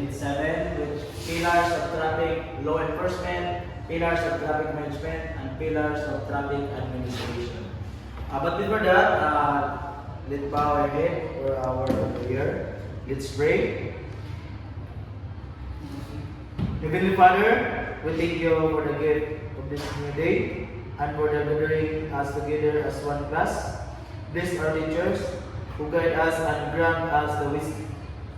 Unit 7, which pillars of traffic law enforcement, pillars of traffic management, and pillars of traffic administration. But before that, let's bow our head for our prayer. Let's pray. Heavenly Father, we thank you for the gift of this new day and for the gathering us together as one class. Bless our teachers who guide us and grant us the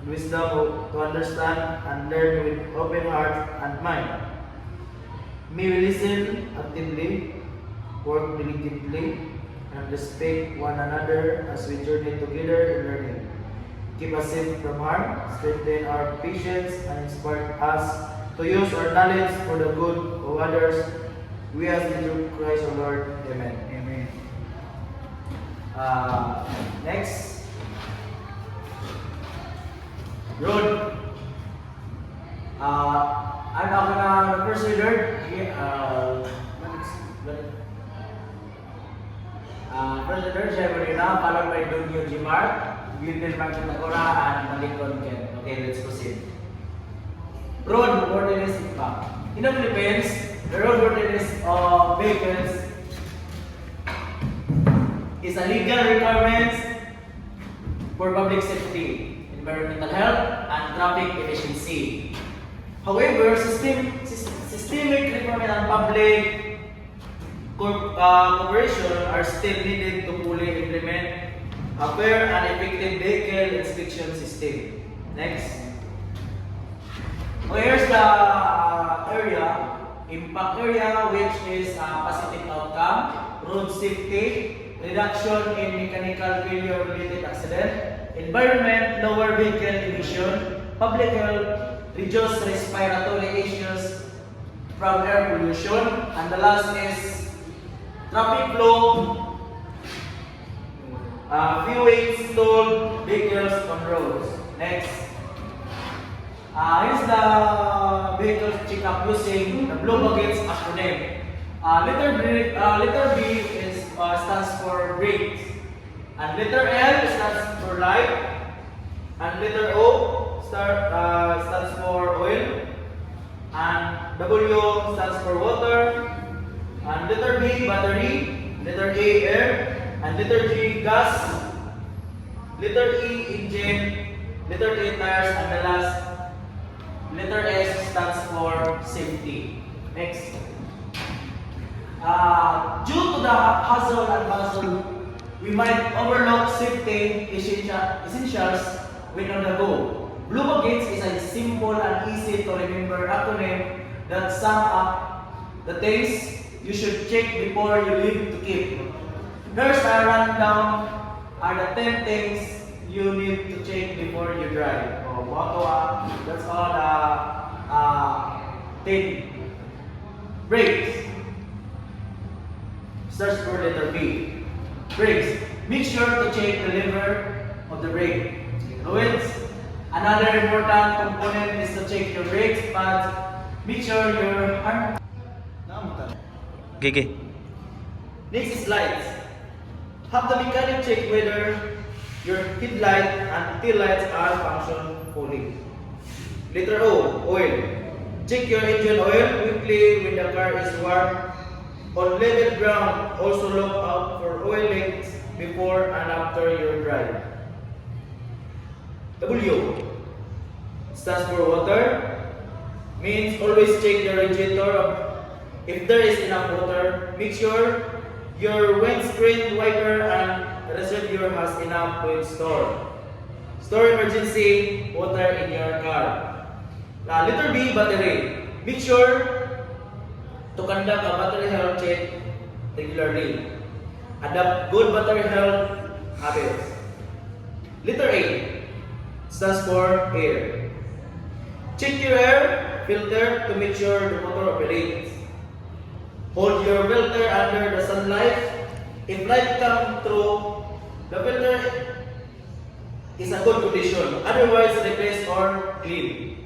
wisdom to understand and learn with open heart and mind. May we listen actively, work diligently, and respect one another as we journey together in learning. Keep us safe from harm, strengthen our patience, and inspire us to use our knowledge for the good of others. We ask in through Christ our Lord. Amen. Amen. Next. Road. I'm now gonna the first reader. First reader, Jay Marina, followed by Dunyo Jimar, Gilbert Magdalena, and Malikon Ken. Okay, let's proceed. Road worthiness impact. In the Philippines, the road worthiness of vehicles is a legal requirement for public safety, environmental health, and traffic efficiency. However, systemic requirement and public cooperation are still needed to fully implement a fair and effective vehicle inspection system. Next. Okay, here's the impact area, which is positive outcome, road safety, reduction in mechanical failure related accident, environment, lower vehicle emission, public health, reduce respiratory issues from air pollution, and the last is traffic flow, few stalled vehicles on roads. Next. Here's the vehicle checkup using the Blue Buckets acronym. Letter B is, stands for brakes, and letter L stands for light, and letter O stands for oil, and W stands for water, and letter B battery, letter A air, and letter G gas, letter E engine, letter A tires, and the last letter S stands for safety. Next. Due to the hustle and bustle, we might overlook safety essentials when on the go. Blue Buckets is a simple and easy to remember acronym that sum up the things you should check before you leave to keep. Here's a rundown are the 10 things you need to check before you drive. That's all the 10 brakes. Starts for letter B. Brakes. Make sure to check the lever of the brake. Fluids. Another important component is to check your brakes pads. Make sure your arm. Gigi. Next is lights. Have the mechanic check whether your headlight and tail lights are function fully. Letter O. Oil. Check your engine oil quickly when the car is warm. On level ground, also look out for oil leaks before and after your drive. W stands for water. Means always check the radiator. If there is enough water, make sure your windscreen wiper and reservoir has enough to store. Store emergency water in your car. Letter B, battery. Make sure to conduct a battery health check regularly. Adopt good battery health habits. Letter A stands for air. Check your air filter to make sure the motor operates. Hold your filter under the sunlight. If light comes through, the filter is a good condition. Otherwise, replace or clean.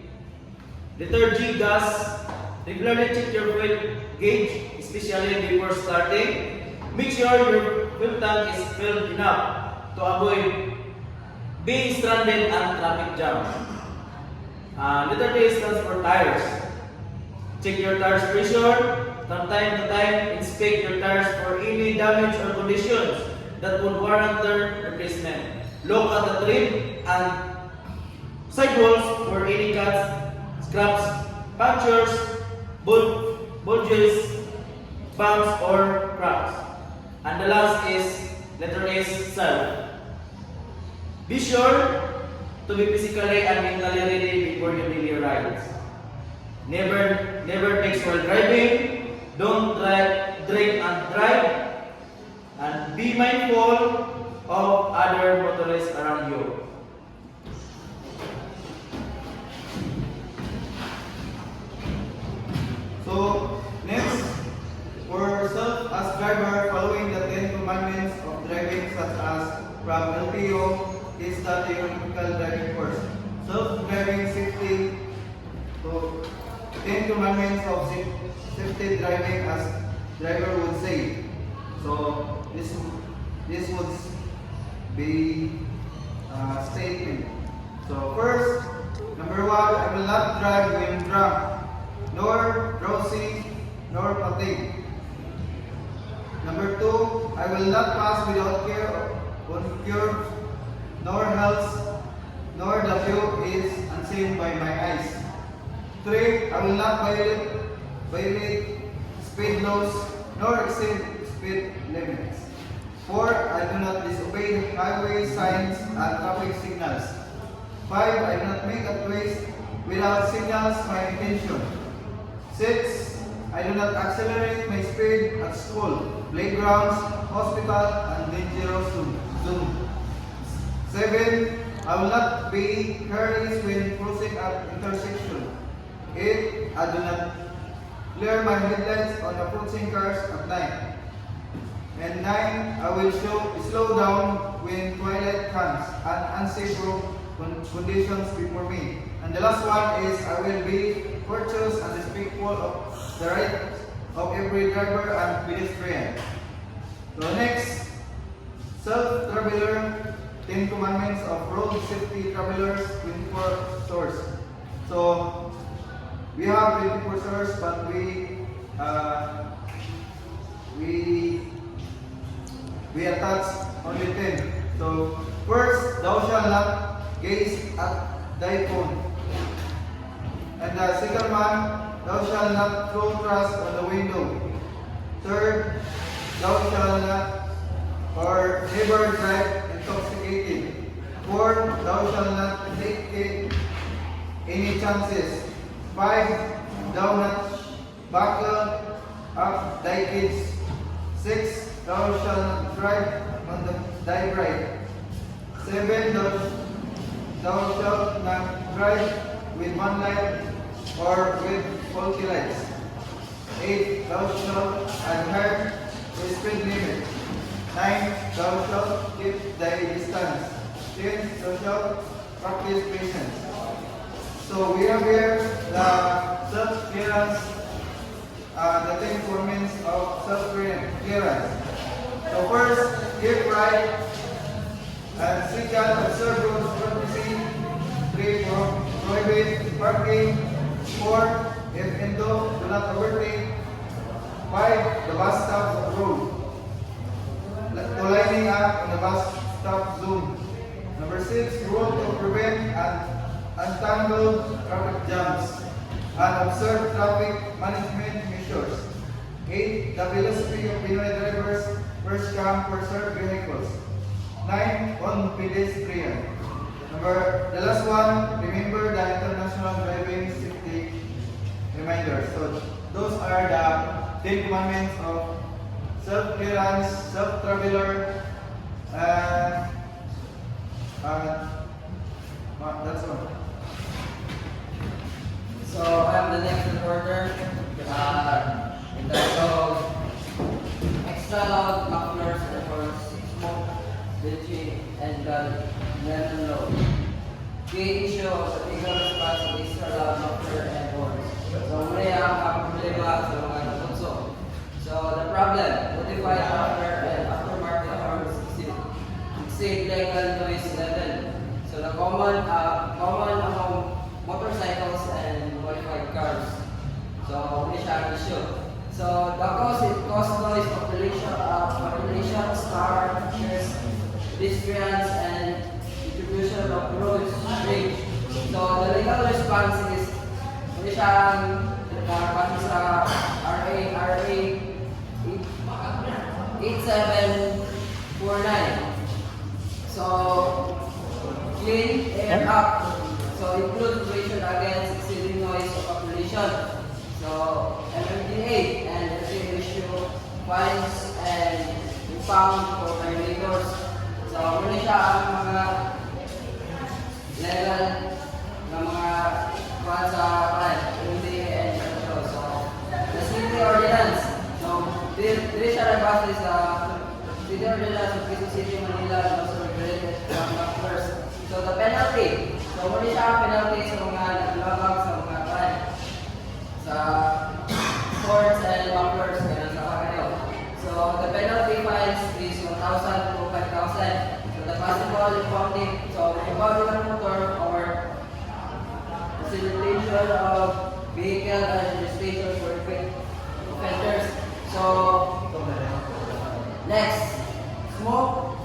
Letter G, gas. Regularly check your fuel gauge, especially before starting. Make sure your fuel tank is filled enough to avoid being stranded and traffic jam. Letter T stands for tires. Check your tires pressure. From time to time, inspect your tires for any damage or conditions that would warrant their replacement. Look at the trim and sidewalls for any cuts, scraps, punctures, bulges, bumps, or cracks. And the last is letter S, serve. Be sure to be physically and mentally ready before your daily rides. Never text while driving. Don't drink and drive. And be mindful of other motorists around you. So, next, for self as driver, following the 10 commandments of driving, such as from LTO, is the theoretical driving course. Self-driving safety, so 10 commandments of safety driving, as driver would say. So, this would be a statement. So, first, number 1, I will not drive when drunk, nor drowsy, nor fatigue. Number 2, I will not pass without care on curbs, nor health, nor the view is unseen by my eyes. 3, I will not violate speed laws, nor exceed speed limits. 4, I do not disobey highway signs and traffic signals. 5, I do not make a twist without signals my intention. 6, I do not accelerate my speed at school, playgrounds, hospital, and dangerous zone. 7, I will not be careless when crossing at intersection. 8, I do not flare my headlights on approaching cars at night. And 9, I will slow down when twilight comes and unsafe road conditions before me. And the last one is I will be courteous and respectful of the rights of every driver and pedestrian. So next, self-traveler, 10 commandments of road safety travelers, 24 source. So we have 24 source, but we attach only 10. So first, thou shalt not gaze at thy phone. And the second one, thou shalt not throw trash on the window. Third, thou shalt not or never drive intoxicated. Fourth, thou shalt not take any chances. 5, thou not buckle up thy kids. 6, thou shalt not drive on thy bride. 7, thou shalt not drive with one light or with faulty lights. 8, thou shalt adhere to speed limit. 9, thou shalt keep thy distance. 10, thou shalt practice patience. So we have here the self-clearance, the 10 commandments of self-clearance. So first, give right, and second, observe road courtesy. 3, prohibit parking. 4, if in doubt, do not overtake. 5, the bus stop rule. To lining up on the bus stop zone. Number 6, rule to prevent and untangle traffic jams and observe traffic management measures. 8, the philosophy of Pinoy drivers, first come, first serve vehicles. 9, on pedestrian. The last one, remember the international driving safety reminders. So those are the 10 commandments of self-clearance, self-traveler, and that's all. So I'm the next reporter. In terms of extra loud mufflers, reports, smoke, bilging, and gun, lemon low. Key issue of the legal response of extra loud muffler and horns. So muli ang problema sa mga napunso. So the problem, modified muffler and aftermarket horns exceed legal noise level. So the common among motorcycle response is muli siyang nakapasa sa RA 8749. So, clean air up. So, include pollution against exceeding noise of population. So, MMDA and the issue fines and impound for violators. So, muli siya ang mga legal na mga kuhan sa MMDA and control. So, the city ordinance. So, dili siya nagbase sa city ordinance of Quezon City, Manila, and also regulated from first. So, the penalty. So, muli siya ang penalty sa mga naglabag sa mga kuhan sa courts and bumpers ganun sa kayo. So the penalty fines is 1,000 to 5,000. So the possible impounding, so impounding ng motor or facilitation of vehicle and registration for offenders. So next, smoke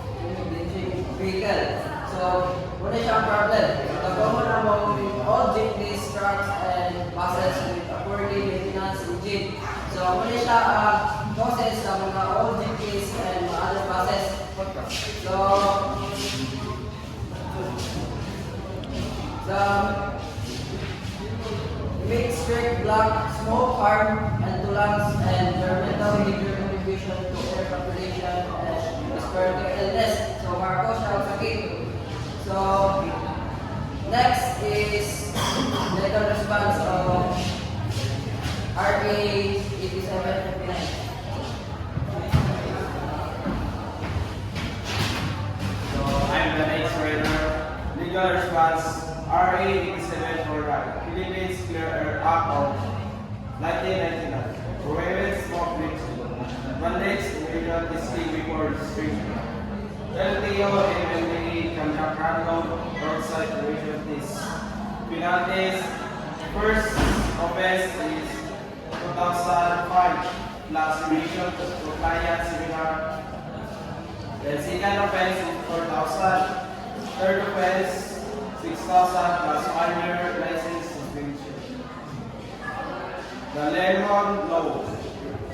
vehicle. So what is your problem? The common among all jeepneys, trucks, and buses with a poorly maintenance engine. So what is the causes sa mga all jeepneys and other buses? So the make strict black smoke harm and to lungs and environmental major contribution to air population and respiratory illness. So Marco siya ang sakit. So next is legal response of RA 8759. So I'm the next writer. Legal response RA 8749. Philippines Clear Air Act of 1999. Prohibits smoke mixing. Mandates individual testing before registration. LTO MMDA conduct random roadside pollution tests. Penalties. First offense is 2,005 plus emission compliance seminar. The second offense is 4,000. Third offense 6,000 plus 1 year license suspension. The Lemon Law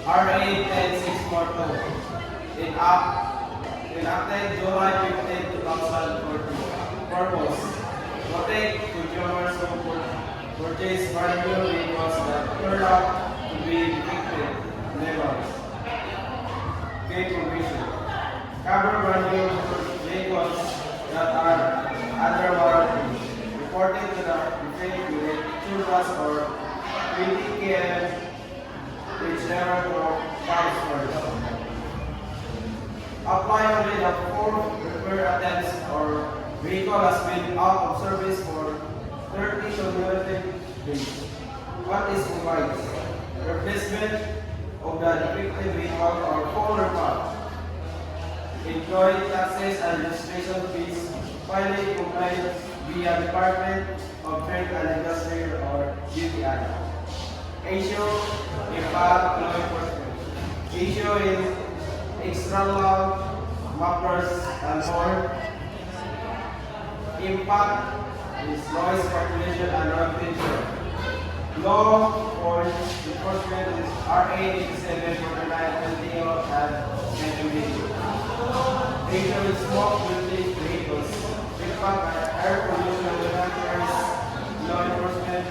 RA 10642 enacted July 15, 2014. Purpose: protect consumers who purchase valuable vehicles that turn out to be defective levels. Key provision: cover valuable vehicles that are under warranty, reported to the defect unit 2 bus or 20 km, which never go counts first. Apply only the 4 repair attempts or vehicle has been out of service for 30 cumulative days. What is provided? Replacement of the defective vehicle or full repair. Employee taxes and registration fees. Filing compliance via Department of Trade and Industry or DTI. Issue impact law enforcement. Issue is extra law, mappers and more. Impact is noise population and repetition. Law for enforcement is RA 8749 LTO and MMDA. Issue is smoke related vehicles. Impact air pollution monitors. Law enforcement.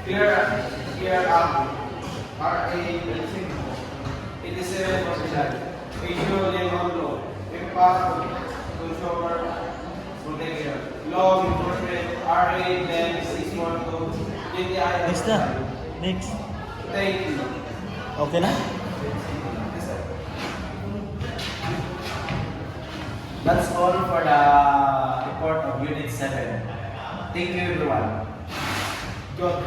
Clear up. RA 8749. Issue Lemon Law. Impact consumer protection. Law enforcement RA 10612. DTI. Next na. Next. Thank you. Okay na? That's all for the report of Unit 7. Thank you everyone. Good.